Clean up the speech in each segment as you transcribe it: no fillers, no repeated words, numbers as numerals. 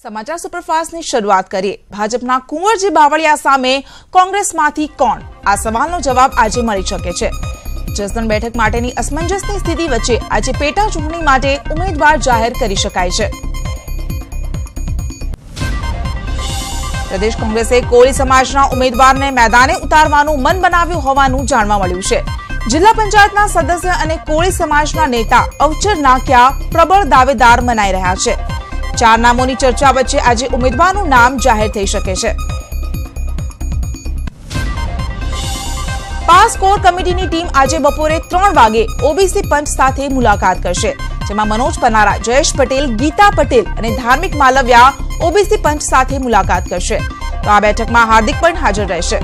समाचार सुपरफास्ट ની શરૂઆત કરીએ। ભાજપના કુંવરજી બાવળિયા સામે કોંગ્રેસમાંથી કોણ? આ સવાલનો જવાબ આજે મળી શકે છે। જસદણ બેઠક માટેની અસમંજસની સ્થિતિ વચ્ચે આજે પેટા ચૂંટણી માટે ઉમેદવાર જાહેર કરી શકાય છે। પ્રદેશ કોંગ્રેસે કોળી સમાજના ઉમેદવારને મેદાને ઉતારવાનું મન બનાવ્યું હોવાનું જાણવા મળ્યું છે। જિલ્લા પંચાયતના સદસ્ય અને કોળી સમાજના નેતા અવચર નાક્યા પ્રબળ દાવેદાર મનાઈ રહ્યા છે। 4 નામોની ચર્ચા વચ્ચે આજે ઉમેદવારનું નામ જાહેર થઈ શકે છે। પાસ કોર કમિટીની ટીમ આજે બપોરે 3 વાગે ઓબીસી પંચ સાથે મુલાકાત કરશે, જેમાં મનોજ પનારા, જયેશ પટેલ, ગીતા પટેલ અને ધાર્મિક માલવ્યા ઓબીસી પંચ સાથે મુલાકાત કરશે। તો આ બેઠકમાં હાર્દિક પણ હાજર રહેશે।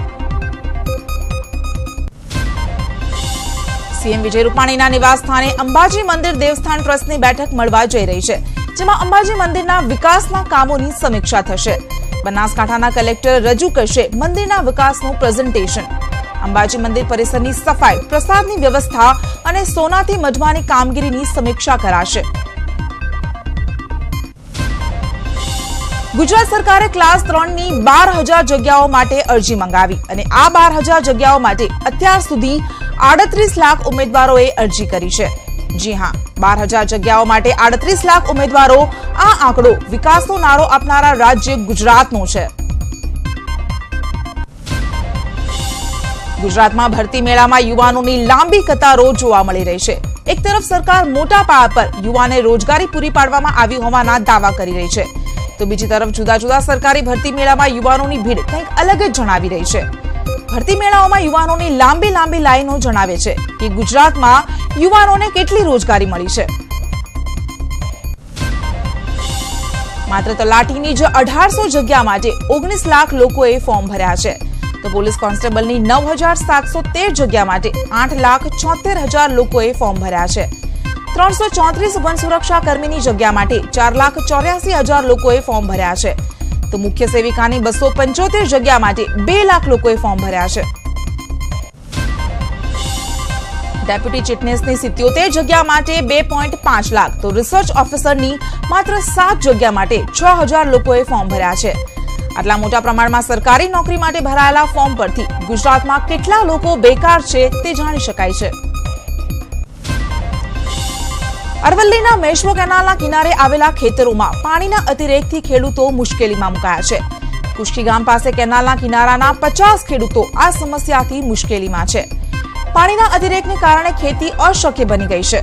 સીએમ વિજય રૂપાણીના નિવાસસ્થાને અંબાજી મંદિર દેવસ્થાન ટ્રસ્ટની બેઠક મળવા જઈ રહી છે, જેમાં અંબાજી મંદિરના વિકાસના કામોની સમીક્ષા થશે। બનાસકાંઠાના કલેક્ટર રજૂ કરશે મંદિરના વિકાસનું પ્રેઝન્ટેશન। અંબાજી મંદિર પરિસરની સફાઈ, પ્રસાદની વ્યવસ્થા અને સોનાથી મઢવાની કામગીરીની સમીક્ષા કરાશે। ગુજરાત સરકારે ક્લાસ 3ની 12,000 જગ્યાઓ માટે અરજી મંગાવી અને આ 12,000 જગ્યાઓ માટે અત્યાર સુધી 38 લાખ ઉમેદવારોએ અરજી કરી છે। જી હા, 12,000 જગ્યાઓ માટે 38 લાખ ઉમેદવારો। આ આંકડો વિકાસનો નારો આપનારા રાજ્ય ગુજરાતનો છે। ગુજરાતમાં ભરતી મેળામાં યુવાનોની લાંબી કતારો જોવા મળી રહી છે। એક તરફ સરકાર મોટા પાયા પર યુવાનોને રોજગારી પૂરી પાડવામાં આવી હોવાના દાવા કરી રહી છે, તો બીજી તરફ જુદા જુદા સરકારી ભરતી મેળામાં યુવાનોની ભીડ કંઈક અલગ જ જણાવી રહી છે। ભરતી મેળાઓમાં યુવાનોની લાંબી લાઈનો જણાવે છે કે ગુજરાતમાં યુવાનોને કેટલી રોજગારી મળી છે। માત્ર તલાટીની જ 1800 જગ્યા માટે 19 લાખ લોકોએ ફોર્મ ભર્યા છે, તો પોલીસ કોન્સ્ટેબલની 9,713 જગ્યા માટે 8,76,000 લોકોએ ફોર્મ ભર્યા છે। 334 વન સુરક્ષા કર્મીની જગ્યા માટે 4,84,000 લોકોએ ફોર્મ ભર્યા છે, તો મુખ્ય સેવિકાની 275 જગ્યા માટે 2 લાખ લોકોએ ફોર્મ ભર્યા છે। ડેપ્યુટી ચીફનેસની 77 જગ્યા માટે 2.5 લાખ, તો રિસર્ચ ઓફિસરની માત્ર 7 જગ્યા માટે 6,000 લોકોએ ફોર્મ ભર્યા છે। આટલા મોટા પ્રમાણમાં સરકારી નોકરી માટે ભરાયેલા ફોર્મ પરથી ગુજરાતમાં કેટલા લોકો બેકાર છે તે જાણી શકાય છે। અરવલ્લીના મેશ્વો કેનાલના કિનારે આવેલા ખેતરોમાં પાણીના અતિરેકથી ખેડૂતો મુશ્કેલીમાં મુકાયા છે। કુશ્કી ગામ પાસે કેનાલના કિનારાના 50 ખેડૂતો આ સમસ્યાથી મુશ્કેલીમાં છે। પાણીના અતિરેકને કારણે ખેતી અશક્ય બની ગઈ છે।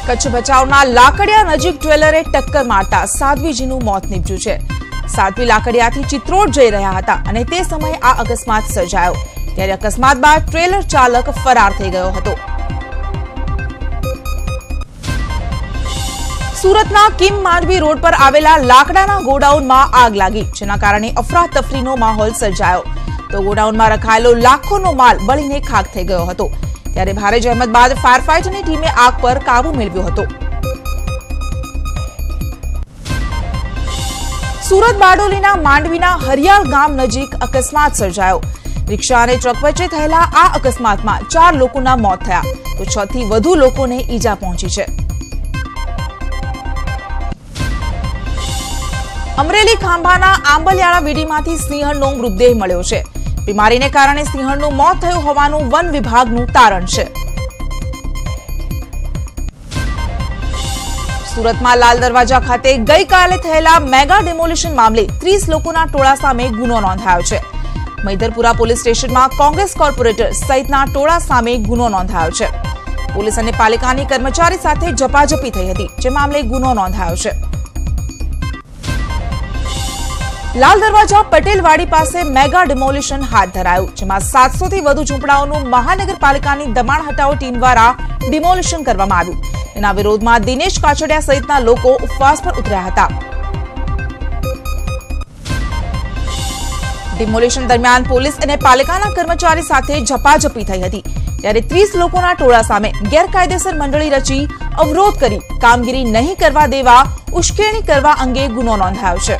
કચ્છ ભચાઉના લાકડિયા નજીક ટ્રેલરે ટક્કર મારતા સાધ્વીજીનું મોત નીપજ્યું છે। સાધ્વી લાકડિયાથી ચિત્રોડ જઈ રહ્યા હતા અને તે સમયે આ અકસ્માત સર્જાયો, ત્યારે અકસ્માત બાદ ટ્રેલર ચાલક ફરાર થઈ ગયો હતો। સુરતના કિમ માંડવી રોડ પર આવેલા લાકડાના ગોડાઉનમાં આગ લાગી, જેના કારણે અફરાતફરીનો માહોલ સર્જાયો, તો ગોડાઉનમાં રખાયેલો લાખોનો માલ બળીને ખાખ થઈ ગયો હતો। ત્યારે ભારે જહેમત બાદ ફાયર ફાઇટરની ટીમે આગ પર કાબુ મેળવ્યો હતો। સુરત બારડોલીના માંડવીના હરિયાળ ગામ નજીક અકસ્માત સર્જાયો। રિક્ષા અને ટ્રક વચ્ચે થયેલા આ અકસ્માતમાં 4 લોકોના મોત થયા, તો 6 થી વધુ લોકોને ઈજા પહોંચી છે। અમરેલી ખાંભાના આંબલિયાળા વીડીમાંથી સિંહણનો મૃતદેહ મળ્યો છે। બીમારીને કારણે સિંહણનું મોત થયું હોવાનું વન વિભાગનું તારણ છે। સુરતમાં લાલ દરવાજા ખાતે ગઈકાલે થયેલા મેગા ડિમોલિશન મામલે 30 લોકોના ટોળા સામે ગુનો નોંધાયો છે। મૈદરપુરા પોલીસ સ્ટેશનમાં કોંગ્રેસ કોર્પોરેટર સહિતના ટોળા સામે ગુનો નોંધાયો છે। પોલીસ અને પાલિકાની કર્મચારી સાથે ઝપાઝપી થઈ હતી, જે મામલે ગુનો નોંધાયો છે। લાલ દરવાજા પટેલવાડી પાસે મેગા ડિમોલિશન હાથ ધરાયું, જેમાં 700 થી વધુ ઝૂંપડાઓનું મહાનગરપાલિકાની દબાણ હટાવો ટીમ દ્વારા ડિમોલિશન કરવામાં આવ્યું। તેના વિરોધમાં દિનેશ કાછડિયા સહિતના લોકો ઉપવાસ પર ઉતર્યા હતા। ડિમોલિશન દરમિયાન પોલીસ અને પાલિકાના કર્મચારી સાથે ઝપાઝપી થઈ હતી, ત્યારે 30 લોકોના ટોળા સામે ગેરકાયદેસર મંડળી રચી અવરોધ કરી કામગીરી નહીં કરવા દેવા ઉશ્કેરણી કરવા અંગે ગુનો નોંધાયો છે।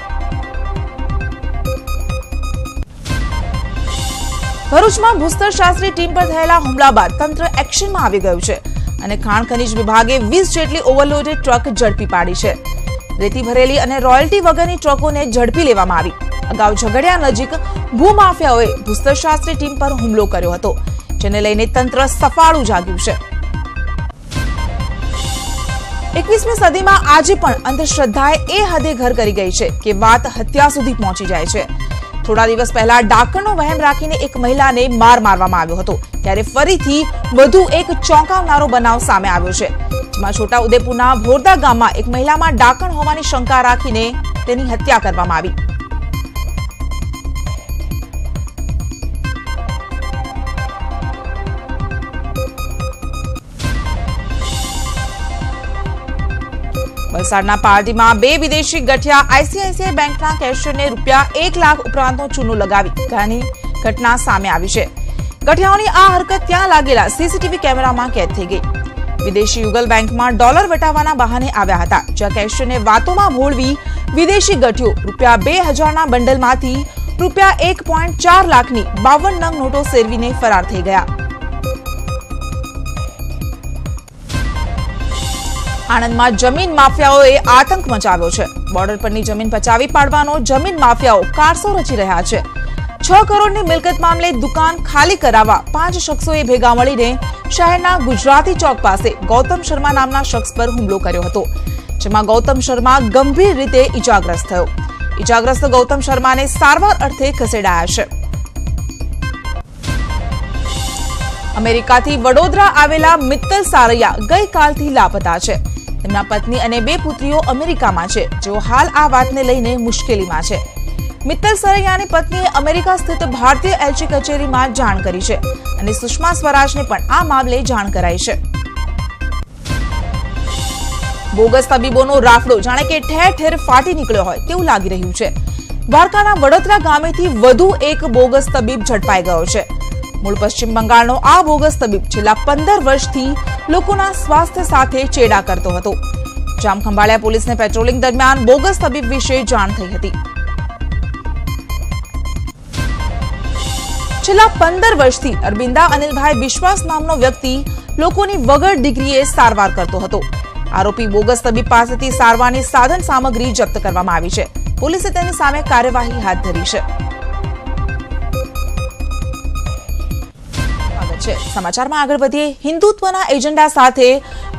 ભરૂચમાં ભૂસ્તર શાસ્ત્રી ટીમ પર થયેલા હુમલા બાદ તંત્ર એક્શનમાં આવી ગયું છે। અને ખાણ ખનીજ વિભાગે 20 જેટલી ઓવરલોડેડ ટ્રક ઝડપી પાડી છે. રેતી ભરેલી અને રોયલ્ટી વગરની ટ્રકોને ઝડપી લેવામાં આવી. અગાઉ ઝઘડિયા નજીક ભૂમાફિયાઓએ ભૂસ્તરશાસ્ત્રી ટીમ પર હુમલો કર્યો હતો, જેને લઈને તંત્ર સફાળું જાગ્યું છે. 21મી સદીમાં આજે પણ અંધશ્રદ્ધાએ એ હદે ઘર કરી ગઈ છે કે વાત હત્યા સુધી પહોંચી જાય છે. થોડા દિવસ પહેલા ડાકણનો વહેમ રાખીને એક મહિલાને માર મારવામાં આવ્યો હતો, ત્યારે ફરીથી વધુ એક ચોંકાવનારો બનાવ સામે આવ્યો છે, જેમાં છોટાઉદેપુરના ભોરદા ગામમાં એક મહિલામાં ડાકણ હોવાની શંકા રાખીને તેની હત્યા કરવામાં આવી. વલસાડના પાર્ટીમાં 2 વિદેશી ગઠિયા આઈસીઆઈસીઆઈ બેંકના કેશિયરને ₹1 લાખ ઉપરાંતનો ચૂનો લગાવી ઘાની ઘટના સામે આવી છે. ગઠિયાઓની આ હરકત ત્યાં લાગેલા સીસીટીવી કેમેરામાં કેદ થઈ ગઈ. વિદેશી યુગલ બેંકમાં ડોલર વટાવવાના બહાને આવ્યા હતા, જ્યાં કેશિયરને વાતોમાં ભોળવી વિદેશી ગઠિયો ₹2000ના બંડલમાંથી ₹1.4 લાખની 52 નંગ નોટો સેરવીને ફરાર થઈ ગયા. આણંદમાં જમીન માફિયાઓએ આતંક મચાવ્યો છે. બોર્ડર પરની જમીન પચાવી પાડવાનો જમીન માફિયાઓ કારસો રચી રહ્યા છે. 6 કરોડની મિલકત મામલે દુકાન ખાલી કરાવવા 5 શખ્સોએ ભેગા મળીને શહેરના ગુજરાતી ચોક પાસે ગૌતમ શર્મા નામના શખ્સ પર હુમલો કર્યો હતો, જેમાં ગૌતમ શર્મા ગંભીર રીતે ઇજાગ્રસ્ત થયો. ઇજાગ્રસ્ત ગૌતમ શર્માને સારવાર અર્થે ખસેડાયા છે. અમેરિકાથી વડોદરા આવેલા મિત્તલ સારૈયા ગઈકાલથી લાપતા છે. તેમના પત્ની અને 2 પુત્રીઓ અમેરિકામાં છે, જેઓ હાલ આ વાતને લઈને મુશ્કેલીમાં છે. મિત્તલ સરૈયાની પત્નીએ અમેરિકા સ્થિત ભારતીય એલચી કચેરીમાં જાણ કરી છે અને સુષ્મા સ્વરાજને પણ આ મામલે જાણ કરાઈ છે. બોગસ તબીબોનો રાફડો જાણે કે ઠેર ઠેર ફાટી નીકળ્યો હોય તેવું લાગી રહ્યું છે. દ્વારકાના વડોદરા ગામેથી વધુ એક બોગસ તબીબ ઝડપાઈ ગયો છે. મૂળ પશ્ચિમ બંગાળનો આ બોગસ તબીબ છેલ્લા 15 વર્ષથી લોકોના સ્વાસ્થ્ય સાથે ચેડા કરતો હતો. જામખંભાળિયા પોલીસને પેટ્રોલિંગ દરમિયાન બોગસ તબીબ વિશે જાણ થઈ હતી. છેલ્લા 15 વર્ષથી અરબિંદા અનિલભાઈ વિશ્વાસ નામનો વ્યક્તિ લોકોની વગર ડિગ્રીએ સારવાર કરતો હતો. આરોપી બોગસ તબીબ પાસેથી સારવારની સાધન સામગ્રી જપ્ત કરવામાં આવી છે. પોલીસે તેની સામે કાર્યવાહી હાથ ધરી છે. સમાચારમાં આગળ વધીએ. હિન્દુત્વના એજન્ડા સાથે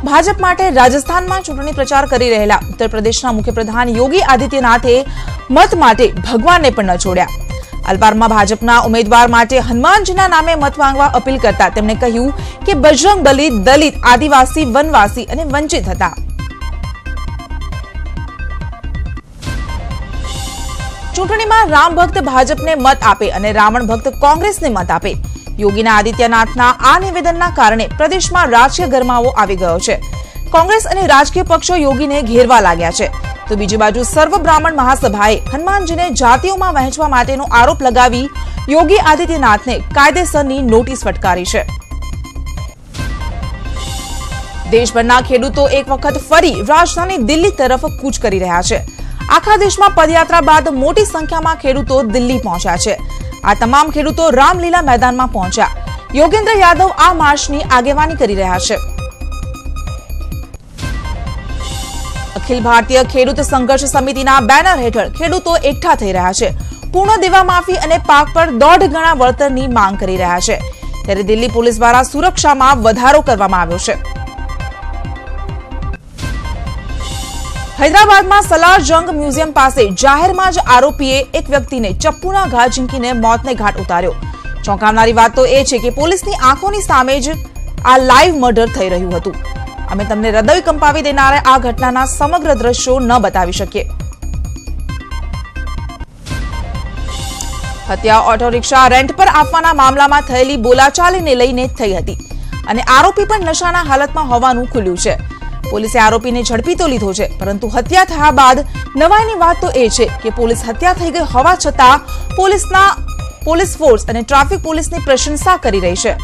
ભાજપ માટે રાજસ્થાનમાં ચૂંટણી પ્રચાર કરી રહેલા ઉત્તર પ્રદેશના મુખ્યપ્રધાન યોગી આદિત્યનાથે મત માટે ભગવાનને પણ ન છોડ્યા. અલપારમાં ભાજપના ઉમેદવાર માટે હનુમાનજીના નામે મત માંગવા અપીલ કરતા તેમણે કહ્યું કે બજરંગબલી દલિત, આદિવાસી, વનવાસી અને વંચિત હતા. ચૂંટણીમાં રામ ભક્ત ભાજપને મત આપે અને રાવણ ભક્ત કોંગ્રેસને મત આપે. યોગીના આદિત્યનાથના આ નિવેદનના કારણે પ્રદેશમાં રાજકીય ગરમાવો આવી ગયો છે. કોંગ્રેસ અને રાજકીય પક્ષો યોગીને ઘેરવા લાગ્યા છે, તો બીજી બાજુ સર્વ બ્રાહ્મણ મહાસભાએ હનુમાનજીને જાતિઓમાં વહેંચવા માટેનો આરોપ લગાવી યોગી આદિત્યનાથને કાયદેસરની નોટિસ ફટકારી છે. દેશભરના ખેડૂતો એક વખત ફરી રાજધાની દિલ્હી તરફ કૂચ કરી રહ્યા છે. આખા દેશમાં પદયાત્રા બાદ મોટી સંખ્યામાં ખેડૂતો દિલ્હી પહોંચ્યા છે. આ તમામ ખેડૂતો રામલીલા મેદાનમાં પહોંચ્યા. યોગેન્દ્ર યાદવ આ માર્ચની આગેવાની કરી રહ્યા છે. અખિલ ભારતીય ખેડૂત સંઘર્ષ સમિતિના બેનર હેઠળ ખેડૂતો એકઠા થઈ રહ્યા છે. પૂર્ણ દેવા માફી અને પાક પર 1.5 ગણા વળતરની માંગ કરી રહ્યા છે. ત્યારે દિલ્હી પોલીસ દ્વારા સુરક્ષામાં વધારો કરવામાં આવ્યો છે. હૈદરાબાદમાં સલાર જંગ મ્યુઝિયમ પાસે જાહેરમાં જ આરોપીએ એક વ્યક્તિને ચપ્પુના ઘા ઝીંકીને મોતને ઘાટ ઉતાર્યો. ચોંકાવનારી વાત તો એ છે કે પોલીસની આંખોની સામે જ આ લાઈવ મર્ડર થઈ રહ્યું હતું. અમે તમને હૃદય કંપાવી દેનારા આ ઘટનાના સમગ્ર દ્રશ્યો ન બતાવી શકીએ. હત્યા ઓટો રિક્ષા રેન્ટ પર આપવાના મામલામાં થયેલી બોલાચાલીને લઈને થઈ હતી અને આરોપી પણ નશાના હાલતમાં હોવાનું ખુલ્યું છે. પોલીસે આરોપીને ઝડપી તો લીધો છે, પરંતુ હત્યા થયા બાદ નવાઈની વાત તો એ છે કે પોલીસ હત્યા થઈ ગઈ હોવા છતાં પોલીસ ફોર્સ અને ટ્રાફિક પોલીસની પ્રશંસા કરી રહી છે.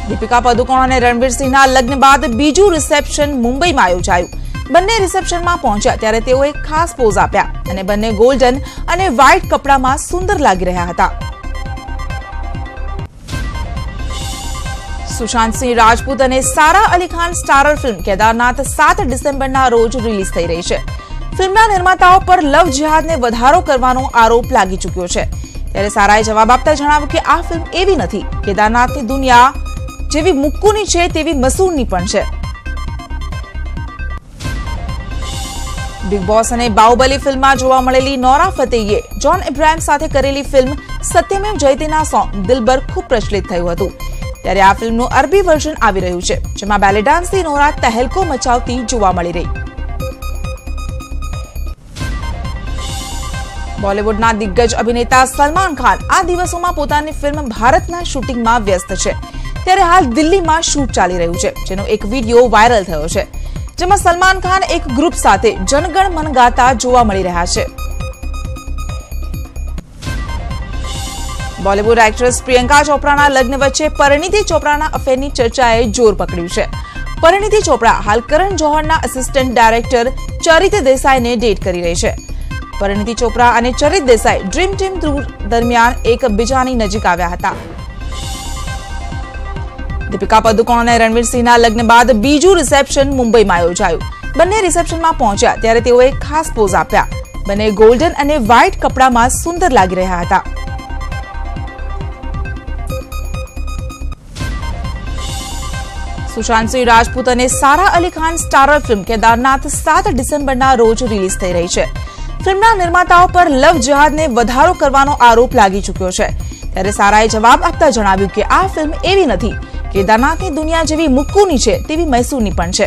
દીપિકા પદુકોણ અને રણવીર સિંહના લગ્ન બાદ બીજું રિસેપ્શન મુંબઈમાં યોજાયું. બંને રિસેપ્શનમાં પહોંચ્યા ત્યારે તેઓએ ખાસ પોઝ આપ્યા અને બંને ગોલ્ડન અને વ્હાઇટ કપડામાં સુંદર લાગી રહ્યા હતા. સુશાંત સિંહ રાજપૂત અને સારા અલી ખાન સ્ટારર ફિલ્મ કેદારનાથ 7 ડિસેમ્બરના રોજ રિલીઝ થઈ રહી છે. ફિલ્મના નિર્માતાઓ પર લવ જિહાદને વધારો કરવાનો આરોપ લાગી ચૂક્યો છે. ત્યારે સારાએ જવાબ આપતા જણાવ્યું કે આ ફિલ્મ એવી નથી. કેદારનાથની દુનિયા જેવી મુક્કુની છે તેવી મસૂરની પણ છે. બિગ બોસ અને બાહુબલી ફિલ્મમાં જોવા મળેલી નોરા ફતેહીએ જોન અબ્રાહમ સાથે કરેલી ફિલ્મ સત્યમેવ જયતેના સોંગ દિલબર ખૂબ પ્રચલિત થયું હતું. ત્યારે આ ફિલ્મનું અરબી વર્ઝન આવી રહ્યું છે, જેમાં બેલી ડાન્સથી નોરા તહેલકો મચાવતી જોવા મળી રહી. બોલિવૂડના દિગ્ગજ અભિનેતા સલમાન ખાન આ દિવસોમાં પોતાની ફિલ્મ ભારતના શૂટિંગમાં વ્યસ્ત છે. ત્યારે હાલ દિલ્હીમાં શૂટ ચાલી રહ્યું છે, જેનો એક વિડીયો વાયરલ થયો છે, જેમાં સલમાન ખાન એક ગ્રુપ સાથે જનગણ મન ગાતા જોવા મળી રહ્યા છે. બોલિવૂડ એક્ટ્રેસ પ્રિયંકા ચોપરાના લગ્ન વચ્ચે પરિણીતિ ચોપરાના અફેરની ચર્ચાએ જોર પકડ્યું છે. પરિણીતિ ચોપરા હાલ કરણ જોહરના આસિસ્ટન્ટ ડાયરેક્ટર ચરિત દેસાઈને ડેટ કરી રહી છે. પરિણીતિ ચોપરા અને Charit Desai dream team tour દરમિયાન એકબીજાની નજીક આવ્યા હતા. દીપિકા પદુકોણ અને રણવીર સિંહના લગ્ન બાદ બીજું રિસેપ્શન મુંબઈમાં યોજાયું. બંને રિસેપ્શનમાં પહોંચ્યા ત્યારે તેઓએ ખાસ પોઝ આપ્યા. બંને ગોલ્ડન અને વ્હાઇટ કપડામાં સુંદર લાગી રહ્યા હતા. સુશાંત સિંહ રાજપૂત અને સારા અલી ખાન સ્ટારર ફિલ્મ કેદારનાથ 7 ડિસેમ્બરના રોજ રિલીઝ થઈ રહી છે. ફિલ્મના નિર્માતાઓ પર લવ જિહાદને વધારો કરવાનો આરોપ લાગી ચૂક્યો છે. ત્યારે સારાએ જવાબ આપતા જણાવ્યું કે આ ફિલ્મ એવી નથી. કેદારનાથની દુનિયા જેવી મુક્કુની છે તેવી મૈસૂરની પણ છે.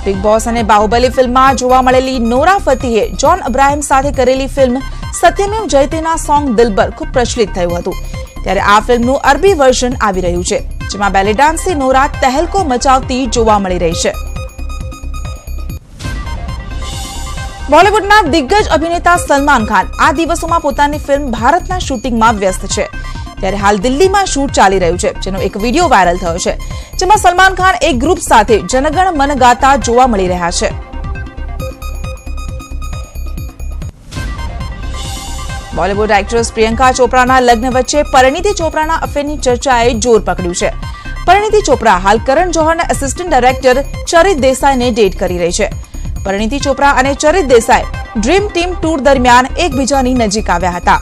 બિગ બોસ અને બાહુબલી ફિલ્મમાં જોવા મળેલી નોરા ફતેહીએ જોન અબ્રાહમ સાથે કરેલી ફિલ્મ સત્યમેવ જયતેના સોંગ દિલબર ખૂબ પ્રચલિત થયું હતું. ત્યારે આ ફિલ્મનું અરબી વર્ઝન આવી રહ્યું છે, જેમાં બેલી ડાન્સથી નોરા તહેલકો મચાવતી જોવા મળી રહી છે. બોલિવૂડના દિગ્ગજ અભિનેતા સલમાન ખાન આ દિવસોમાં પોતાની ફિલ્મ ભારતના શૂટિંગમાં વ્યસ્ત છે. ત્યારે હાલ દિલ્હીમાં શૂટ ચાલી રહ્યું છે, જેનો એક વિડીયો વાયરલ થયો છે, જેમાં સલમાન ખાન એક ગ્રુપ સાથે જનગણ મન ગાતા જોવા મળી રહ્યા છે. બોલિવૂડ એક્ટ્રેસ પ્રિયંકા ચોપરાના લગ્ન વચ્ચે પરિણીતિ ચોપરાના અફેરની ચર્ચાએ જોર પકડ્યું છે. પરિણીતિ ચોપરા હાલ કરણ જોહરના આસિસ્ટન્ટ ડાયરેક્ટર ચરિત દેસાઈને ડેટ કરી રહી છે. પરિણીતિ ચોપરા અને Charit Desai dream team tour દરમિયાન એકબીજાની નજીક આવ્યા હતા.